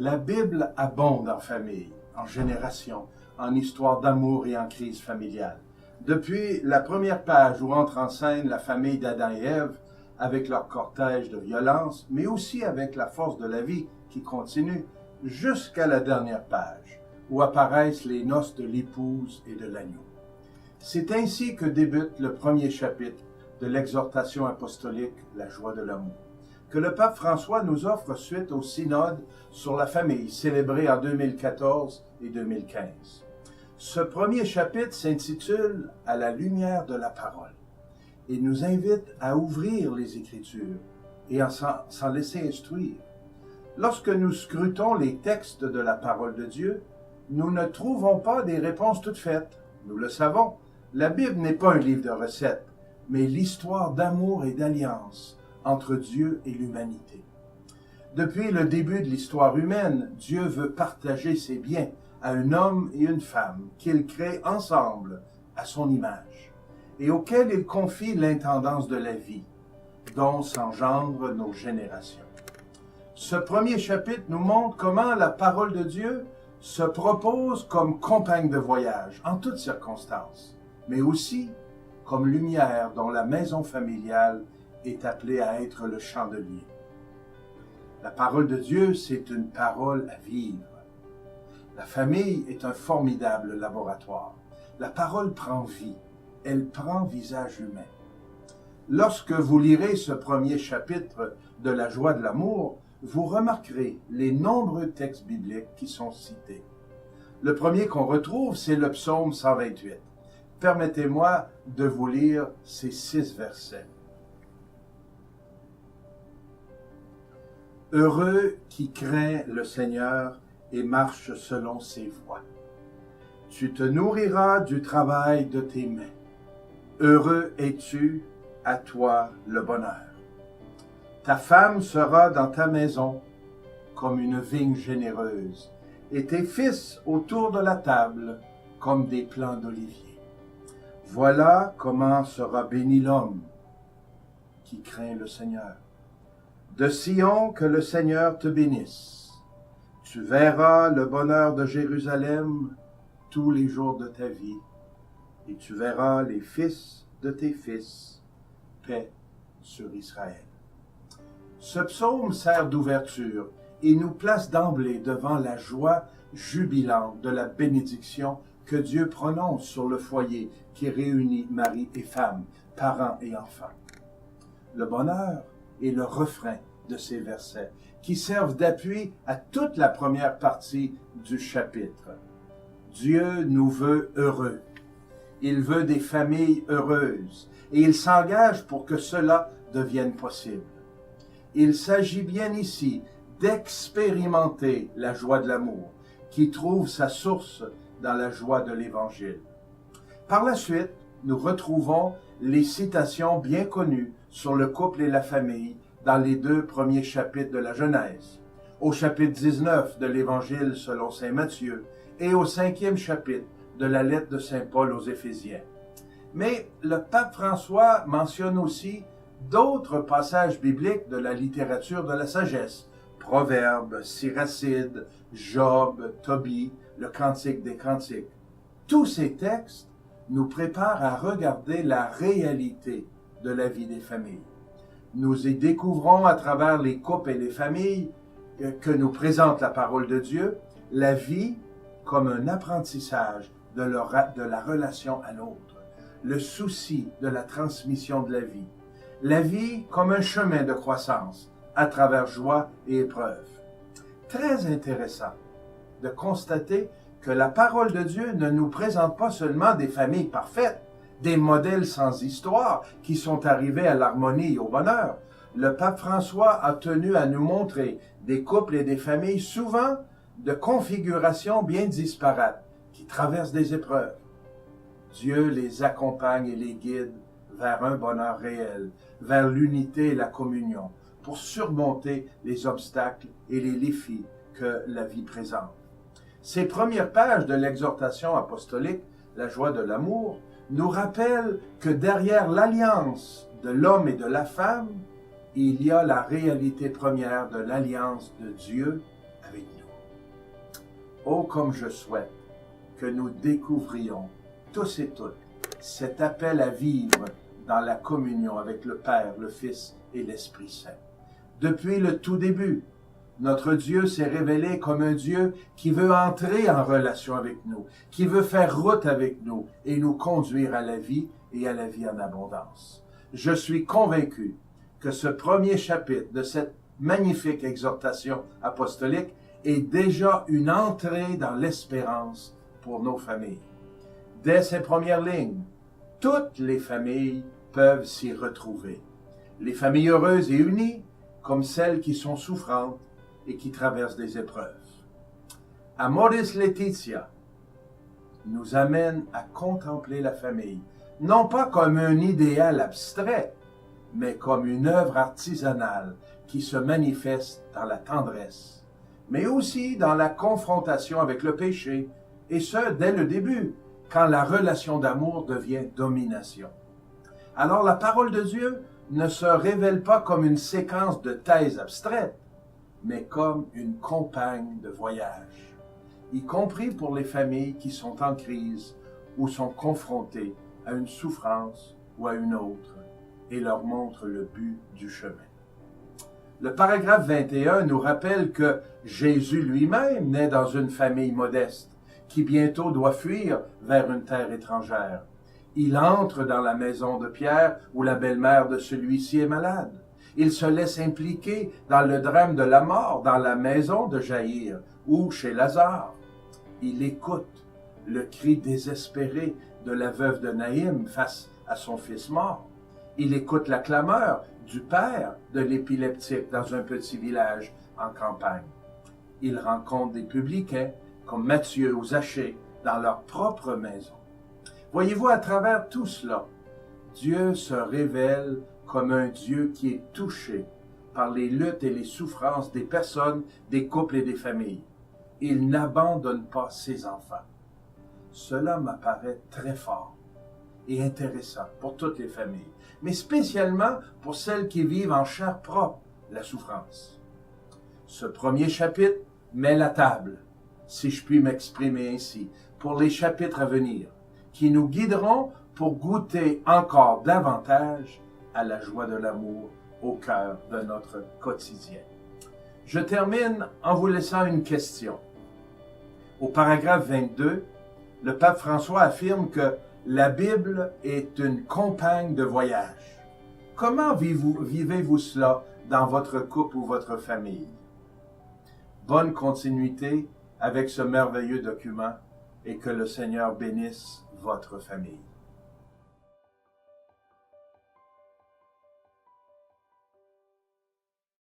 La Bible abonde en famille, en génération, en histoire d'amour et en crise familiale. Depuis la première page où entre en scène la famille d'Adam et Ève, avec leur cortège de violence, mais aussi avec la force de la vie qui continue, jusqu'à la dernière page, où apparaissent les noces de l'épouse et de l'agneau. C'est ainsi que débute le premier chapitre de l'exhortation apostolique « La joie de l'amour », que le pape François nous offre suite au synode sur la famille, célébré en 2014 et 2015. Ce premier chapitre s'intitule « À la lumière de la parole » et nous invite à ouvrir les Écritures et à s'en laisser instruire. Lorsque nous scrutons les textes de la parole de Dieu, nous ne trouvons pas des réponses toutes faites. Nous le savons, la Bible n'est pas un livre de recettes, mais l'histoire d'amour et d'alliance entre Dieu et l'humanité. Depuis le début de l'histoire humaine, Dieu veut partager ses biens à un homme et une femme qu'il crée ensemble à son image et auquel il confie l'intendance de la vie, dont s'engendrent nos générations. Ce premier chapitre nous montre comment la parole de Dieu se propose comme compagne de voyage en toutes circonstances, mais aussi comme lumière dont la maison familiale est appelée à être le chandelier. La parole de Dieu, c'est une parole à vivre. La famille est un formidable laboratoire. La parole prend vie, elle prend visage humain. Lorsque vous lirez ce premier chapitre de la joie de l'amour, vous remarquerez les nombreux textes bibliques qui sont cités. Le premier qu'on retrouve, c'est le psaume 128. Permettez-moi de vous lire ces 6 versets. Heureux qui craint le Seigneur et marche selon ses voies. Tu te nourriras du travail de tes mains. Heureux es-tu, à toi le bonheur. Ta femme sera dans ta maison comme une vigne généreuse, et tes fils autour de la table comme des plants d'olivier. Voilà comment sera béni l'homme qui craint le Seigneur. De Sion, que le Seigneur te bénisse. Tu verras le bonheur de Jérusalem tous les jours de ta vie, et tu verras les fils de tes fils. Paix sur Israël. Ce psaume sert d'ouverture et nous place d'emblée devant la joie jubilante de la bénédiction que Dieu prononce sur le foyer qui réunit mari et femme, parents et enfants. Le bonheur est le refrain de ces versets qui servent d'appui à toute la première partie du chapitre. Dieu nous veut heureux. Il veut des familles heureuses et il s'engage pour que cela devienne possible. Il s'agit bien ici d'expérimenter la joie de l'amour qui trouve sa source dans la joie de l'Évangile. Par la suite, nous retrouvons les citations bien connues sur le couple et la famille dans les 2 premiers chapitres de la Genèse, au chapitre 19 de l'Évangile selon saint Matthieu et au 5e chapitre de la lettre de saint Paul aux Éphésiens. Mais le pape François mentionne aussi d'autres passages bibliques de la littérature de la sagesse, Proverbes, Siracide, Job, Tobie, le Cantique des Cantiques. Tous ces textes nous préparent à regarder la réalité de la vie des familles. Nous y découvrons à travers les couples et les familles que nous présente la parole de Dieu, la vie comme un apprentissage de la relation à l'autre, le souci de la transmission de la vie comme un chemin de croissance à travers joie et épreuve. Très intéressant de constater que la parole de Dieu ne nous présente pas seulement des familles parfaites, des modèles sans histoire qui sont arrivés à l'harmonie et au bonheur. Le pape François a tenu à nous montrer des couples et des familles souvent de configurations bien disparates qui traversent des épreuves. Dieu les accompagne et les guide vers un bonheur réel, vers l'unité et la communion, pour surmonter les obstacles et les défis que la vie présente. Ces premières pages de l'exhortation apostolique, la joie de l'amour, nous rappellent que derrière l'alliance de l'homme et de la femme, il y a la réalité première de l'alliance de Dieu avec nous. Oh, comme je souhaite que nous découvrions tous et toutes cet appel à vivre dans la communion avec le Père, le Fils et l'Esprit Saint. Depuis le tout début, notre Dieu s'est révélé comme un Dieu qui veut entrer en relation avec nous, qui veut faire route avec nous et nous conduire à la vie et à la vie en abondance. Je suis convaincu que ce premier chapitre de cette magnifique exhortation apostolique est déjà une entrée dans l'espérance pour nos familles. Dès ces premières lignes, toutes les familles peuvent s'y retrouver. Les familles heureuses et unies, comme celles qui sont souffrantes et qui traversent des épreuves. Amoris Laetitia nous amène à contempler la famille, non pas comme un idéal abstrait, mais comme une œuvre artisanale qui se manifeste dans la tendresse, mais aussi dans la confrontation avec le péché, et ce, dès le début, quand la relation d'amour devient domination. Alors la parole de Dieu ne se révèle pas comme une séquence de thèses abstraites, mais comme une compagne de voyage, y compris pour les familles qui sont en crise ou sont confrontées à une souffrance ou à une autre, et leur montre le but du chemin. Le paragraphe 21 nous rappelle que Jésus lui-même naît dans une famille modeste, qui bientôt doit fuir vers une terre étrangère. Il entre dans la maison de Pierre où la belle-mère de celui-ci est malade. Il se laisse impliquer dans le drame de la mort dans la maison de Jaïr ou chez Lazare. Il écoute le cri désespéré de la veuve de Naïm face à son fils mort. Il écoute la clameur du père de l'épileptique dans un petit village en campagne. Il rencontre des publicains comme Matthieu ou Zachée dans leur propre maison. Voyez-vous, à travers tout cela, Dieu se révèle comme un Dieu qui est touché par les luttes et les souffrances des personnes, des couples et des familles. Il n'abandonne pas ses enfants. Cela m'apparaît très fort et intéressant pour toutes les familles, mais spécialement pour celles qui vivent en chair propre la souffrance. Ce premier chapitre met la table, si je puis m'exprimer ainsi, pour les chapitres à venir, qui nous guideront pour goûter encore davantage à la joie de l'amour au cœur de notre quotidien. Je termine en vous laissant une question. Au paragraphe 22, le pape François affirme que la Bible est une compagne de voyage. Comment vivez-vous cela dans votre couple ou votre famille? Bonne continuité avec ce merveilleux document et que le Seigneur bénisse votre famille.